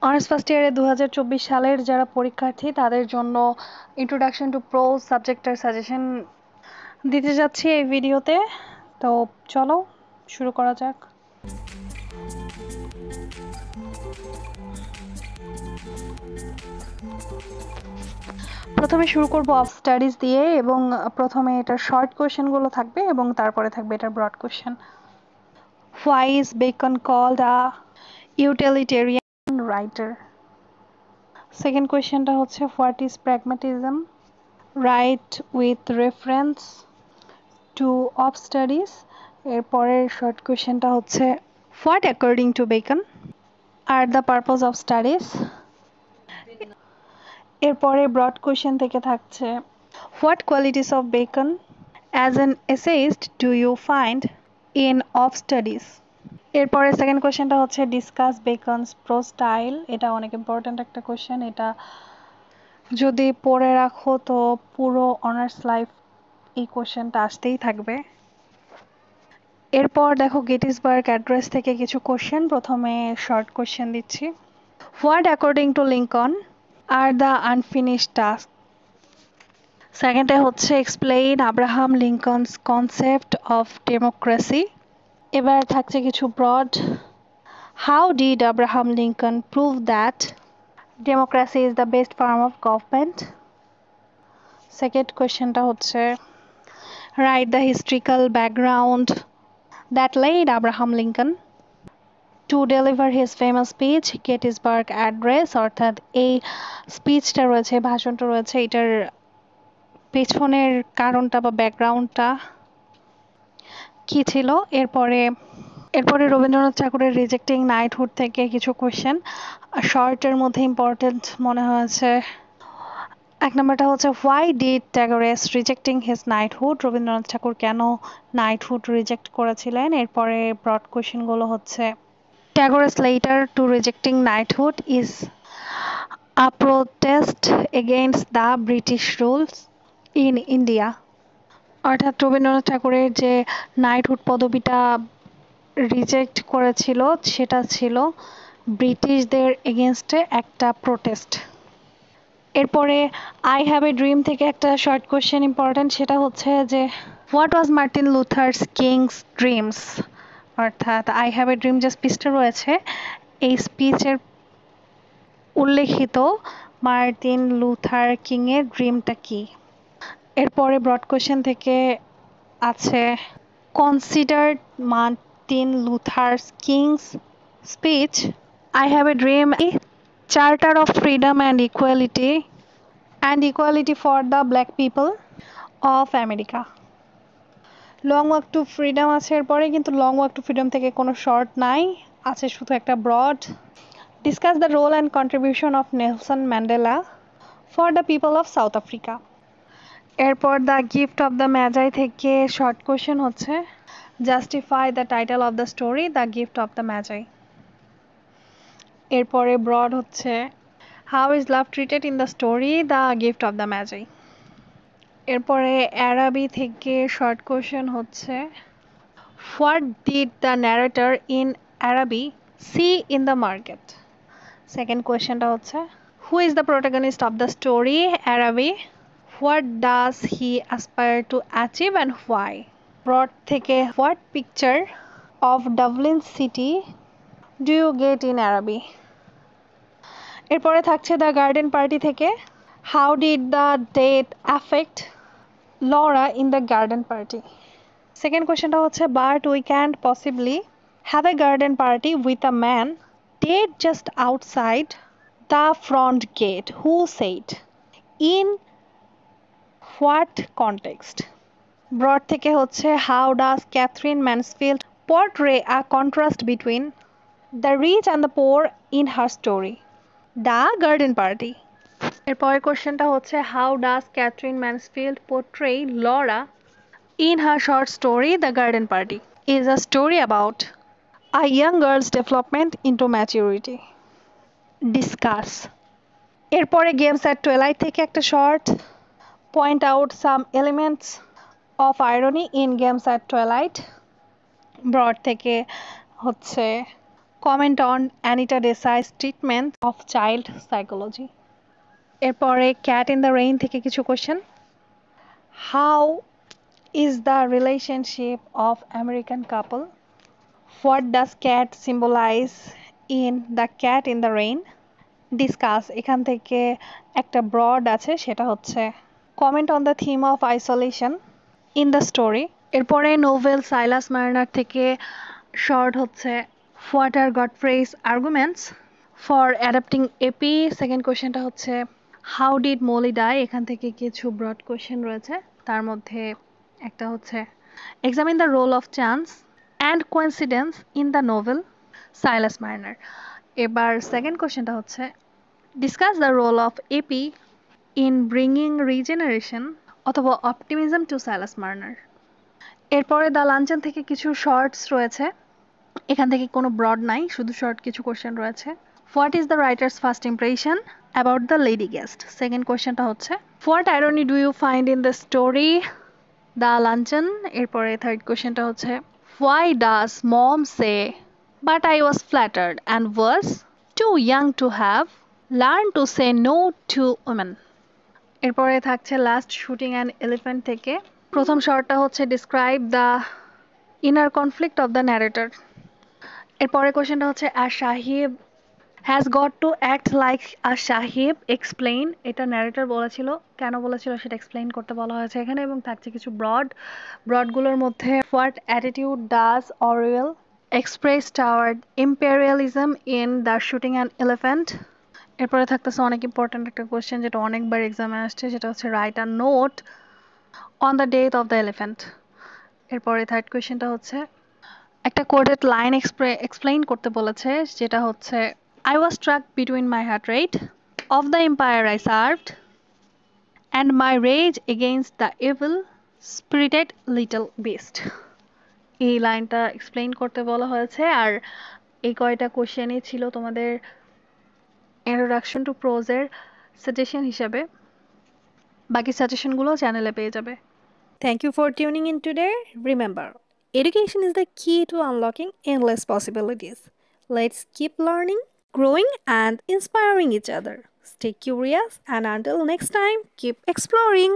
Honours first ইয়ারে 2024 সালের যারা পরীক্ষার্থী তাদের জন্য ইন্ট্রোডাকশন টু প্রোজ সাবজেক্টের সাজেশন দিতে যাচ্ছি এই ভিডিওতে। তো চলো শুরু করা যাক। প্রথমে শুরু করব অফ স্টাডিজ দিয়ে, এবং প্রথমে এটার শর্ট কোয়েশ্চেনগুলো থাকবে এবং তারপরে থাকবে এটার broad question. Why is Bacon called a utilitarian writer? Second কোয়েশ্চেনটা হচ্ছে what is pragmatism? Write with reference to of studies. এরপরের শর্ট কোয়েশ্চেনটা হচ্ছে what according to Bacon are the purpose of studies. এরপরে ব্রড কোয়েশ্চেন থেকে থাকছে what qualities of Bacon as an essayist do you find in of studies. এরপরে second কোয়েশ্চেনটা হচ্ছে discuss বেকনস pros style. এটা অনেক ইম্পর্ট্যান্ট একটা কোয়েশ্চেন, এটা যদি পড়ে রাখো তো পুরো অনার্স লাইফ এই কোয়েশ্চেনটা আসতেই থাকবে। এরপর দেখো গেটিসবার্গ অ্যাড্রেস থেকে কিছু কোয়েশ্চেন। প্রথমে শর্ট কোয়েশ্চেন দিচ্ছি। What according to Lincoln are the unfinished task? সেকেন্ডে হচ্ছে explain Abraham Lincoln's concept of democracy. এবার থাকছে কিছু broad. How did Abraham Lincoln prove that democracy is the best form of government? Second কোয়েশ্চেনটা হচ্ছে write the historical background that led Abraham Lincoln to deliver his famous speech Gettysburg Address। অর্থাৎ এই স্পিচটা রয়েছে, ভাষণটা রয়েছে, এটার পেছনের কারণটা বা ব্যাকগ্রাউন্ডটা কি ছিল। এরপরে রবীন্দ্রনাথ ঠাকুরের রিজেক্টিং নাইটহুড থেকে কিছু কোয়েশ্চেন শর্টের মধ্যে ইম্পর্টেন্ট মনে হয়েছে। এক নম্বরটা হচ্ছে why did Tagore's rejecting his knighthood? Rabindranath Thakur কেন নাইটহুড রিজেক্ট করেছিলেন? এরপরে ব্রড কোয়েশ্চেনগুলো হচ্ছে Tagore's letter to rejecting knighthood is a protest against the British rules in India. অর্থাৎ রবীন্দ্রনাথ ঠাকুরের যে নাইটহুড পদবিটা রিজেক্ট করেছিল সেটা ছিল ব্রিটিশদের এগেনস্টে একটা প্রোটেস্ট। এরপরে আই হ্যাভ এ ড্রিম থেকে একটা শর্ট কোয়েশ্চেন ইম্পর্টেন্ট, সেটা হচ্ছে যে what was Martin Luther's King's dreams? অর্থাৎ আই হ্যাভ এ ড্রিম যে স্পিচটা রয়েছে এই স্পিচের উল্লেখিত মার্টিন লুথার কিংয়ের ড্রিমটা কি? এরপরে ব্রড কোয়েশ্চেন থেকে আছে consider Martin Luther's King's speech I have a dream charter of freedom and equality for the black people of America। Long walk to freedom আছে এরপরে, কিন্তু লং ওয়াক টু ফ্রিডম থেকে কোনো short নাই, আছে শুধু একটা broad. Discuss the role and contribution of Nelson Mandela for the people of South Africa. এরপর the gift of the Magi থেকে শর্ট কোয়েশ্চেন হচ্ছে justify the title of the story the gift of the Magi. এরপরে broad হচ্ছে how is love treated in the story the gift of the Magi. এরপরে Araby থেকে short question হচ্ছে what did the narrator in Araby see in the market? Second কোয়েশ্চেনটা হচ্ছে who is the protagonist of the story Araby? What does he aspire to achieve and why? Broad থেকে what picture of Dublin city do you get in Araby? এরপরে থাকছে the garden party থেকে how did the death affect Laura in the garden party? Second question টা হচ্ছে but we can't possibly have a garden party with a man dead just outside the front gate. Who said? In what context? Broad থেকে হচ্ছে how does Catherine Mansfield portray a contrast between the rich and the poor in her story The Garden Party? এরপরের কোশ্চেনটা হচ্ছে how does Katherine Mansfield portray Laura in her short story the garden party? Is a story about a young girl's development into maturity. Discuss. এরপরে games at twilight থেকে একটা short point out some elements of irony in games at twilight. Broad থেকে হচ্ছে comment on Anita Desai's treatment of child psychology. এরপরে cat in the rain থেকে কিছু question. How is the relationship of American couple? What does cat symbolize in the cat in the rain? Discuss, এখান থেকে একটা broad আছে, সেটা হচ্ছে comment on the theme of isolation in the story. এরপরে novel Silas Marner থেকে short হচ্ছে what are Godfrey's arguments for adopting Eppie. Second কোয়েশ্চেনটা হচ্ছে হাউ ডিড মোলি ডাই? এখান থেকে কিছু ব্রড কোয়েশ্চেন রয়েছে, তার মধ্যে একটা হচ্ছে examine the role of chance and coincidence in the novel Silas Marner. এবার সেকেন্ড কোয়েশ্চেনটা হচ্ছে discuss the role of Eppie in bringing regeneration অথবা অপটিমিজম টু সাইলাস মার্নার। এরপরে দ্য লাঞ্চন থেকে কিছু শর্টস রয়েছে, এখান থেকে কোনো ব্রড নাই, শুধু শর্ট কিছু কোয়েশ্চেন রয়েছে। What is the writer's first impression about the lady guest? Second কোয়েশ্চেনটা হচ্ছে what irony do you find in the story the luncheon? এরপরে থার্ড কোয়েশ্চেনটা হচ্ছে why does Maugham say but I was flattered and was too young to have learn to say no to women. এরপরে থাকছে last shooting an elephant থেকে। প্রথম শর্টটা হচ্ছে describe the inner conflict of the narrator. এরপরে কোয়েশ্চেনটা হচ্ছে a sahib has got to act like a sahib explain. এটা ন্যারেটর বলেছিল, কেন বলেছিল সেটা এক্সপ্লেইন করতে বলা হয়েছে এখানে। এবং থাকছে কিছু ব্রডগুলোর মধ্যে what attitude does Orwell express toward imperialism in the shooting an elephant. এরপরে থাকতেছে অনেক ইম্পর্ট্যান্ট একটা কোয়েশ্চেন, যেটা অনেকবার এক্সামে আসছে, সেটা হচ্ছে write a note on the death of the elephant. এরপরে থার্ড কোয়েশ্চেনটা হচ্ছে একটা কোডেড লাইন এক্সপ্লেইন করতে বলেছে, যেটা হচ্ছে I was struck between my heart rate of the empire I served and my rage against the evil spirited little beast. এই লাইনটা এক্সপ্লেইন করতে বলা হয়েছে। আর এই কয়টা কোশ্চেনই ছিল তোমাদের ইন্ট্রোডাকশন টু প্রোজের সাজেশন হিসাবে, বাকি সাজেশনগুলো চ্যানেলে পেয়ে যাবে। Thank you for tuning in today. Remember, education is the key to unlocking endless possibilities. Let's keep learning, growing, and inspiring each other. Stay curious, and until next time, keep exploring.